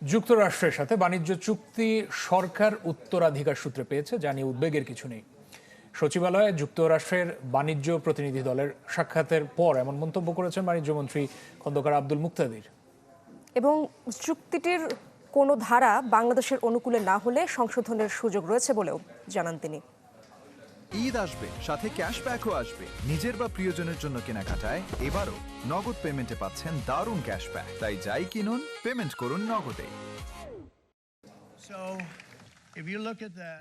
যুক্তরাষ্ট্রের সাথে বাণিজ্য চুক্তি সরকার উত্তরাধিকার সূত্রে পেয়েছে, যা নিয়ে উদ্বেগের কিছু নেই। সচিবালয়ে যুক্তরাষ্ট্রের বাণিজ্য প্রতিনিধি দলের সাক্ষাতের পর এমন মন্তব্য করেছেন বাণিজ্যমন্ত্রী খন্দকার আব্দুল মুক্তাদির। এবং চুক্তিটির কোনো ধারা বাংলাদেশের অনুকূলে না হলে সংশোধনের সুযোগ রয়েছে বলেও জানান তিনি। ঈদ আসবে, সাথে ক্যাশব্যাকও আসবে। নিজের বা প্রিয়জনের জন্য কেনাকাটায় এবারও নগদ পেমেন্টে পাচ্ছেন দারুণ ক্যাশব্যাক। তাই যাই কিনুন, পেমেন্ট করুন নগদে।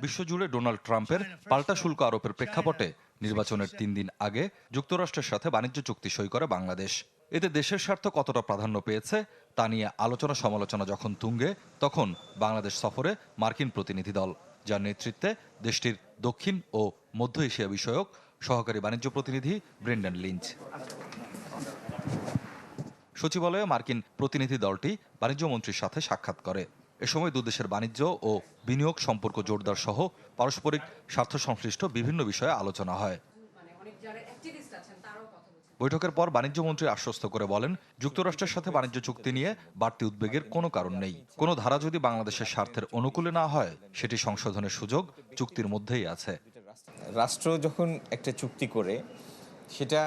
বিশ্বজুড়ে ডোনাল্ড ট্রাম্পের পাল্টা শুল্ক আরোপের প্রেক্ষাপটে নির্বাচনের 3 দিন আগে যুক্তরাষ্ট্রের সাথে বাণিজ্য চুক্তি সই করে বাংলাদেশ। এতে দেশের স্বার্থ কতটা প্রাধান্য পেয়েছে তা নিয়ে আলোচনা সমালোচনা যখন তুঙ্গে, তখন বাংলাদেশ সফরে মার্কিন প্রতিনিধি দল, যার নেতৃত্বে দেশটির দক্ষিণ ও মধ্য এশিয়া বিষয়ক সহকারী বাণিজ্য প্রতিনিধি ব্রেন্ডন লিঞ্চ। সচিবালয়ে মার্কিন প্রতিনিধি দলটি বাণিজ্যমন্ত্রীর সাথে সাক্ষাৎ করে। এ সময় দুদেশের বাণিজ্য ও বিনিয়োগ সম্পর্ক জোরদার সহ পারস্পরিক স্বার্থ সংশ্লিষ্ট বিভিন্ন বিষয়ে আলোচনা হয়। বৈঠকের পর বাণিজ্যমন্ত্রী আশ্বস্ত করে বলেন, যুক্তরাষ্ট্রের সাথে বাণিজ্য চুক্তি নিয়ে বাড়তি উদ্বেগের কোনো কারণ নেই। কোনো ধারা যদি বাংলাদেশের স্বার্থের অনুকূলে না হয়, সেটি সংশোধনের সুযোগ চুক্তির মধ্যেই আছে। রাষ্ট্র যখন একটা চুক্তি করে, সেটা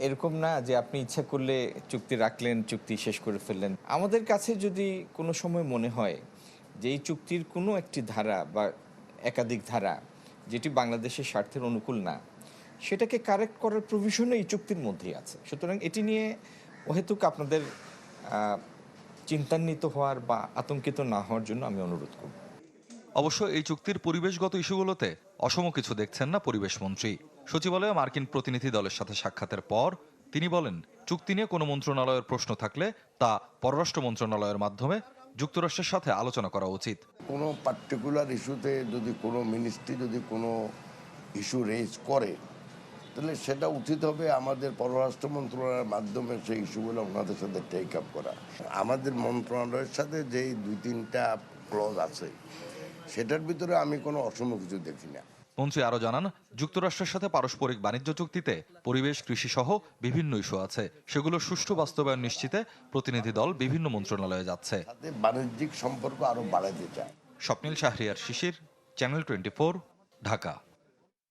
এরকম না যে আপনি ইচ্ছা করলে চুক্তি রাখলেন, চুক্তি শেষ করে ফেললেন। আমাদের কাছে যদি কোনো সময় মনে হয় যে এই চুক্তির কোনো একটি ধারা বা একাধিক ধারা যেটি বাংলাদেশের স্বার্থের অনুকূল না, সেটাকে কারেক্ট করার প্রভিশনও এই চুক্তির মধ্যেই আছে। সুতরাং এটি নিয়ে অহেতুক আপনাদের চিন্তান্বিত হওয়ার বা আতঙ্কিত না হওয়ার জন্য আমি অনুরোধ করব। অবশ্য এই চুক্তির পরিবেশগত ইস্যুগুলোতে অসম কিছু দেখছেন না পরিবেশ মন্ত্রী। সচিবালয়ে মার্কিন প্রতিনিধি দলের সাথে সাক্ষাতের পর তিনি বলেন, চুক্তি নিয়ে কোনো মন্ত্রণালয়ের প্রশ্ন থাকলে তা পররাষ্ট্র মন্ত্রণালয়ের মাধ্যমে যুক্তরাষ্ট্রের সাথে আলোচনা করা উচিত। কোনো পার্টিকুলার ইস্যুতে যদি কোনো মিনিস্ট্রি যদি কোনো ইস্যু রেজ করে, তাহলে সেটা উচিত হবে আমাদের পররাষ্ট্র মন্ত্রণালয়ের মাধ্যমে সেই ইস্যুগুলো ওনাদের সাথে টেক আপ করা। আমাদের মন্ত্রণালয়ের সাথে যেই 2-3টা ক্লজ আছে, সেটার ভিতরে আমি কোনো অসম কিছু দেখি না। মন্ত্রী আরও জানান, যুক্তরাষ্ট্রের সাথে পারস্পরিক বাণিজ্য চুক্তিতে পরিবেশ, কৃষি সহ বিভিন্ন ইস্যু আছে। সেগুলো সুষ্ঠু বাস্তবায়ন নিশ্চিতে প্রতিনিধি দল বিভিন্ন মন্ত্রণালয়ে যাচ্ছে। বাণিজ্যিক সম্পর্ক আরো বাড়াতে চায়। স্বপ্নিল শাহরিয়ার শিশির, চ্যানেল 24, ঢাকা।